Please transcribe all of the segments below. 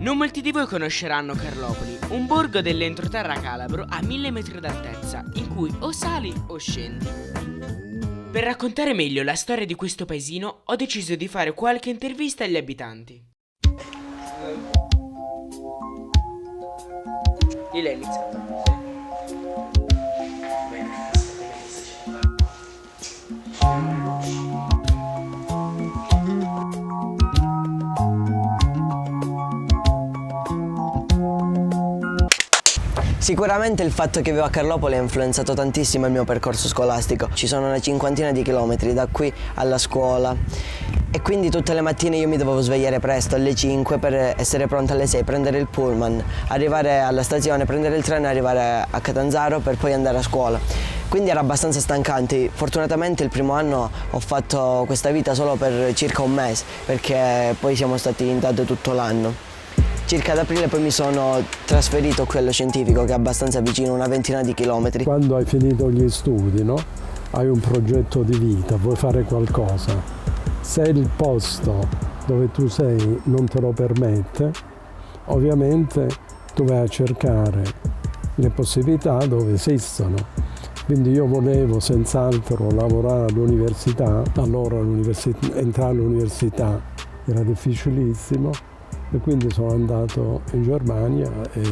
Non molti di voi conosceranno Carlopoli, un borgo dell'entroterra calabro a 1000 metri d'altezza, in cui o sali o scendi. Per raccontare meglio la storia di questo paesino, ho deciso di fare qualche intervista agli abitanti. Lì iniziato. Sicuramente il fatto che vivo a Carlopoli ha influenzato tantissimo il mio percorso scolastico. Ci sono una cinquantina di chilometri da qui alla scuola e quindi tutte le mattine io mi dovevo svegliare presto alle 5 per essere pronta alle 6, prendere il pullman, arrivare alla stazione, prendere il treno e arrivare a Catanzaro per poi andare a scuola. Quindi era abbastanza stancante. Fortunatamente il primo anno ho fatto questa vita solo per circa un mese, perché poi siamo stati in DAD tutto l'anno. Circa ad aprile poi mi sono trasferito qui allo scientifico, che è abbastanza vicino, una ventina di chilometri. Quando hai finito gli studi, no? Hai un progetto di vita, vuoi fare qualcosa. Se il posto dove tu sei non te lo permette, ovviamente tu vai a cercare le possibilità dove esistono. Quindi io volevo senz'altro lavorare all'università, allora entrare all'università era difficilissimo, e quindi sono andato in Germania e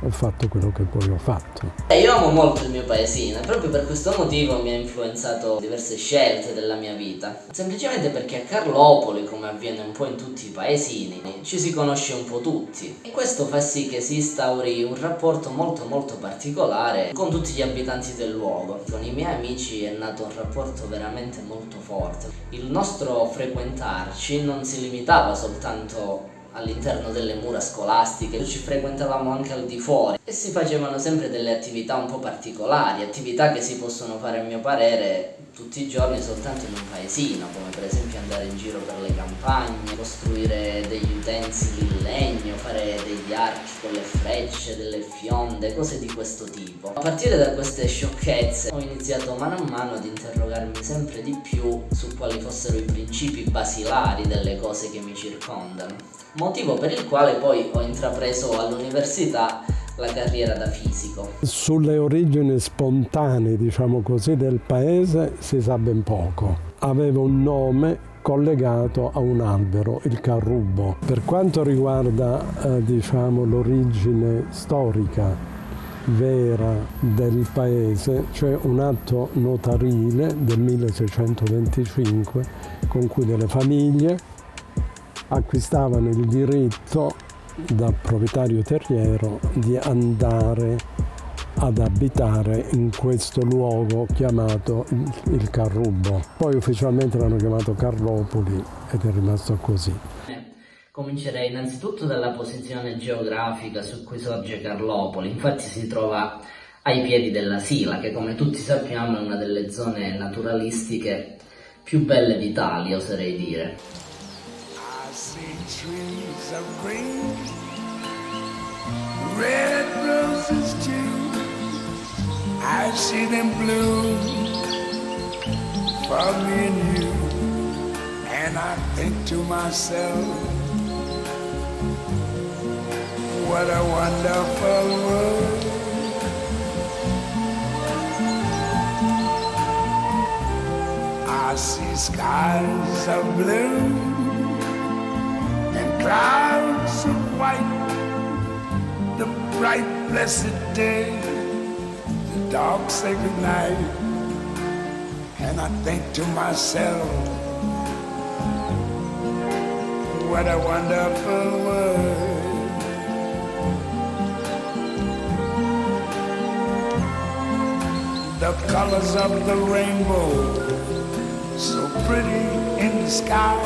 ho fatto quello che poi ho fatto. Io amo molto il mio paesino e proprio per questo motivo mi ha influenzato diverse scelte della mia vita. Semplicemente perché a Carlopoli, come avviene un po' in tutti i paesini, ci si conosce un po' tutti. E questo fa sì che si instauri un rapporto molto particolare con tutti gli abitanti del luogo. Con i miei amici è nato un rapporto veramente molto forte. Il nostro frequentarci non si limitava soltanto all'interno delle mura scolastiche, ci frequentavamo anche al di fuori e si facevano sempre delle attività un po' particolari, attività che si possono fare a mio parere tutti i giorni soltanto in un paesino, come per esempio andare in giro per le campagne, costruire degli utensili in legno, fare degli archi con le frecce, delle fionde, cose di questo tipo. A partire da queste sciocchezze ho iniziato mano a mano ad interrogarmi sempre di più su quali fossero i principi basilari delle cose che mi circondano, motivo per il quale poi ho intrapreso all'università la carriera da fisico. Sulle origini spontanee, diciamo così, del paese si sa ben poco. Aveva un nome collegato a un albero, il carrubo. Per quanto riguarda diciamo, l'origine storica vera del paese, c'è un atto notarile del 1625 con cui delle famiglie acquistavano il diritto da proprietario terriero di andare ad abitare in questo luogo chiamato il Carrubo. Poi ufficialmente l'hanno chiamato Carlopoli ed è rimasto così. Comincerei innanzitutto dalla posizione geografica su cui sorge Carlopoli. Infatti si trova ai piedi della Sila, che come tutti sappiamo è una delle zone naturalistiche più belle d'Italia, oserei dire. Trees of green, red roses too. I see them bloom for me and you, and I think to myself, what a wonderful world. I see skies of blue, clouds of white, the bright blessed day, the dark sacred night, and I think to myself, what a wonderful world. The colors of the rainbow, so pretty in the sky,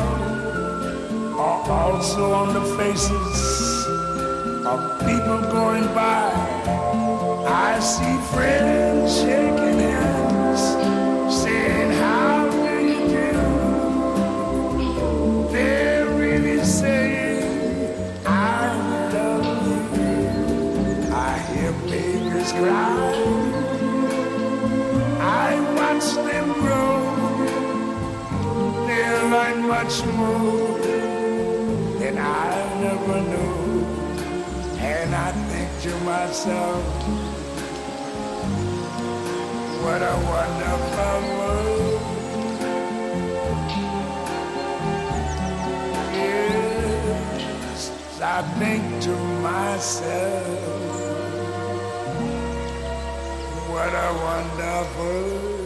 are also on the faces of people going by. I see friends shaking hands, saying, how do you do? They're really saying, I love you. I hear babies cry, I watch them grow. They'll learn much more than I never knew. I think to myself, what a wonderful world. Yes, I think to myself, what a wonderful world.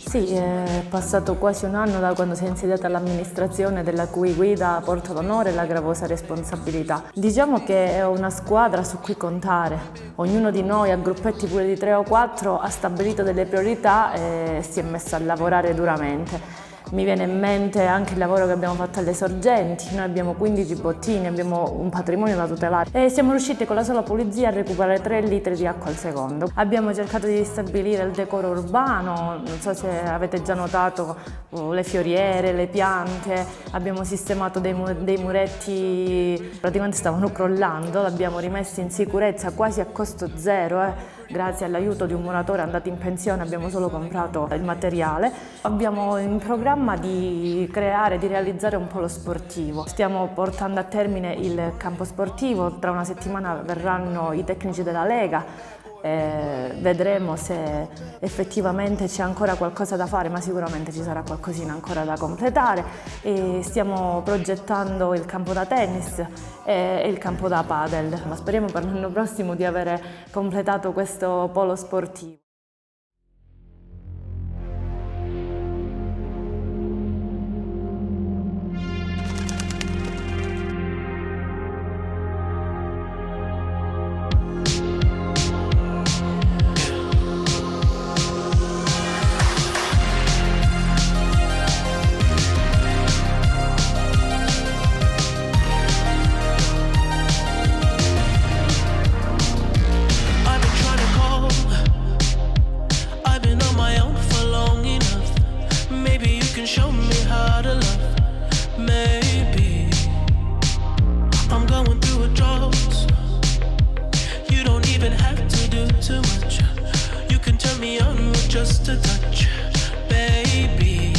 Sì, è passato quasi un anno da quando si è insediata l'amministrazione della cui guida porto l'onore e la gravosa responsabilità. Diciamo che è una squadra su cui contare. Ognuno di noi, a gruppetti pure di 3 o 4, ha stabilito delle priorità e si è messo a lavorare duramente. Mi viene in mente anche il lavoro che abbiamo fatto alle sorgenti. Noi abbiamo 15 bottini, abbiamo un patrimonio da tutelare e siamo riusciti con la sola pulizia a recuperare 3 litri di acqua al secondo. Abbiamo cercato di stabilire il decoro urbano, non so se avete già notato le fioriere, le piante, abbiamo sistemato dei muretti, praticamente stavano crollando, l'abbiamo rimessi in sicurezza quasi a costo zero. Grazie all'aiuto di un muratore andato in pensione abbiamo solo comprato il materiale. Abbiamo in programma di realizzare un polo sportivo. Stiamo portando a termine il campo sportivo, tra una settimana verranno i tecnici della Lega. Vedremo se effettivamente c'è ancora qualcosa da fare, ma sicuramente ci sarà qualcosina ancora da completare. E stiamo progettando il campo da tennis e il campo da padel, ma speriamo per l'anno prossimo di avere completato questo polo sportivo. Just a touch, baby.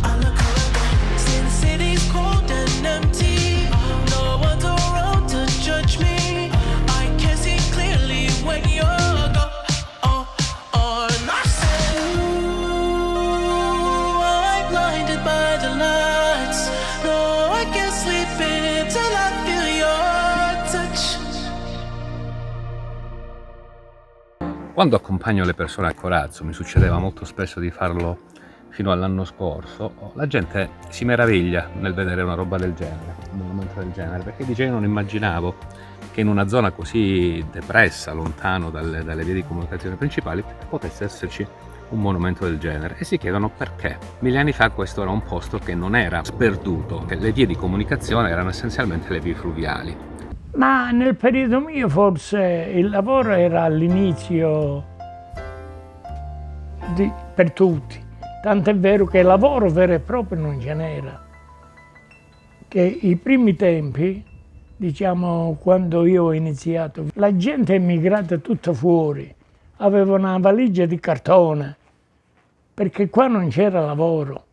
I look around, since city's cold and empty, no one's around to judge me. I can see clearly when you're gone. And I said, ooh, I'm blinded by the lights. No, I can't sleep until I feel your touch. Quando accompagno le persone a Corazzo, mi succedeva molto spesso di farlo fino all'anno scorso, la gente si meraviglia nel vedere una roba del genere, un monumento del genere, perché dice: io non immaginavo che in una zona così depressa, lontano dalle vie di comunicazione principali, potesse esserci un monumento del genere, e si chiedono perché. 1000 anni fa questo era un posto che non era sperduto, le vie di comunicazione erano essenzialmente le vie fluviali. Ma nel periodo mio forse il lavoro era all'inizio per tutti, tant'è vero che lavoro vero e proprio non ce n'era. Che i primi tempi, diciamo quando io ho iniziato, la gente è emigrata tutta fuori, aveva una valigia di cartone, perché qua non c'era lavoro.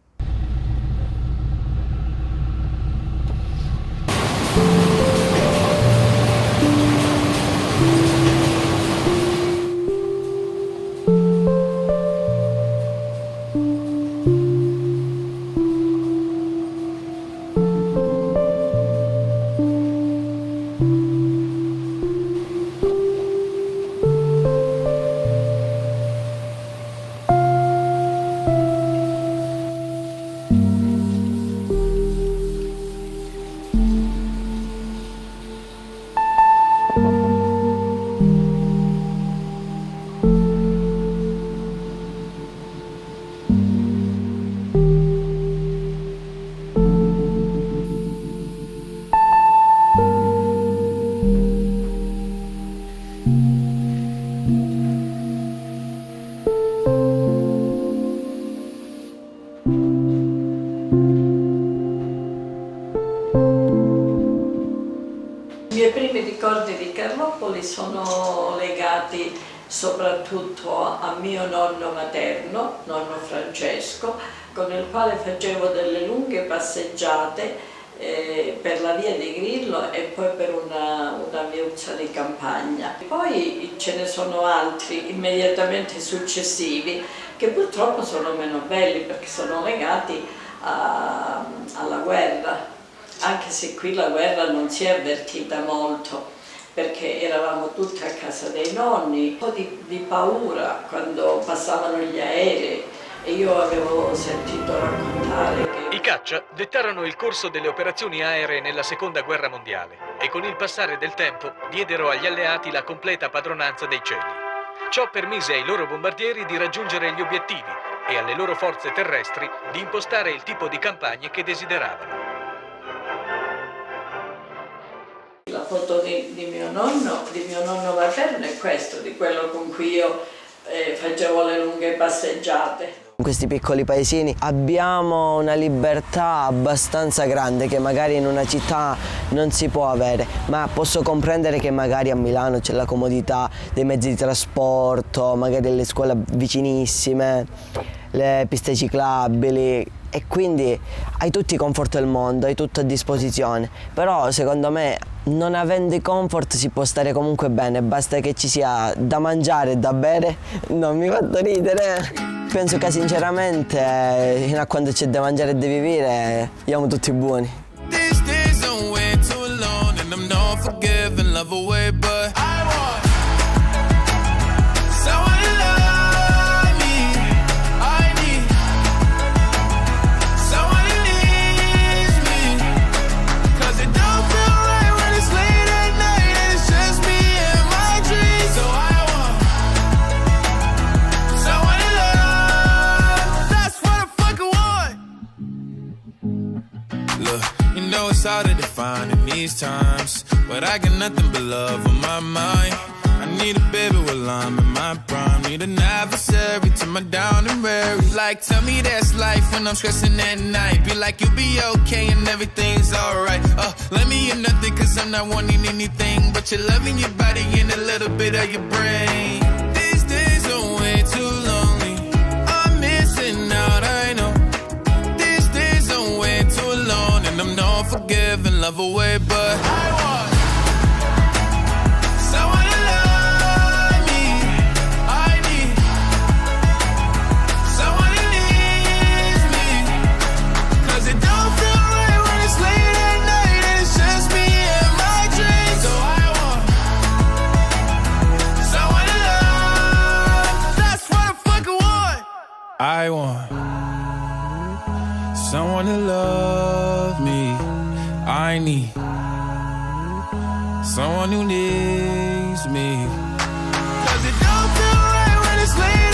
miei primi ricordi di Carlopoli sono legati soprattutto a mio nonno materno, nonno Francesco, con il quale facevo delle lunghe passeggiate per la via di Grillo e poi per una viuzza di campagna. Poi ce ne sono altri immediatamente successivi che purtroppo sono meno belli perché sono legati alla guerra, anche se qui la guerra non si è avvertita molto perché eravamo tutti a casa dei nonni, un po' di paura quando passavano gli aerei e io avevo sentito raccontare che I caccia dettarono il corso delle operazioni aeree nella Seconda Guerra Mondiale e con il passare del tempo diedero agli alleati la completa padronanza dei cieli. Ciò permise ai loro bombardieri di raggiungere gli obiettivi e alle loro forze terrestri di impostare il tipo di campagne che desideravano. La foto di mio nonno materno è questo, di quello con cui io facevo le lunghe passeggiate. In questi piccoli paesini abbiamo una libertà abbastanza grande che magari in una città non si può avere, ma posso comprendere che magari a Milano c'è la comodità dei mezzi di trasporto, magari le scuole vicinissime, le piste ciclabili e quindi hai tutti i comfort del mondo, hai tutto a disposizione, però secondo me non avendo i comfort si può stare comunque bene, basta che ci sia da mangiare e da bere. Non mi fatto ridere. Penso che sinceramente fino a quando c'è da mangiare e da vivere siamo tutti buoni. It's hard to define in these times, but I got nothing but love on my mind. I need a baby while I'm in my prime. Need an adversary to my down and weary. Like, tell me that's life when I'm stressing at night. Be like, you'll be okay and everything's alright. Let me in nothing cause I'm not wanting anything but your love and your body and a little bit of your brain. These days are way too lonely. I'm missing out, I know. These days are way too alone and I'm not forgiving, love away, but I want someone to love me. I need someone who needs me. Cause it don't feel right when it's late at night and it's just me and my dreams. So I want someone to love. That's what I fucking want. I want someone to love me. I need someone who needs me. Cause it don't feel right when it's late